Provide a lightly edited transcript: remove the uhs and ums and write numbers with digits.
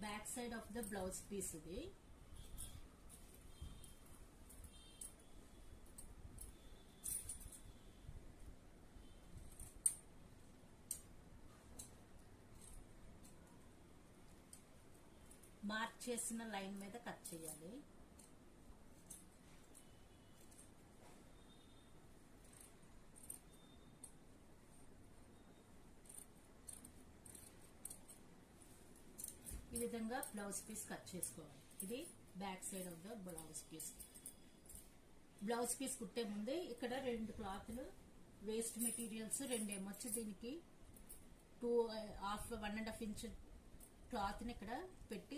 Back side of the blouse piece ఇది. Mark చేసిన line మీద కట్ చేయాలి. ఈ విధంగా బ్లౌజ్ పీస్ కట్ చేసుకోవాలి. ఇది back side of the blouse piece. Blouse piece కుట్టే ముందే ఇక్కడ 2 క్లాత్లు వేస్ట్ మెటీరియల్స్ 2 ఏమొచ్చి దీనికి 1.5 ఇంచ్ క్లాత్ ని ఇక్కడ పెట్టి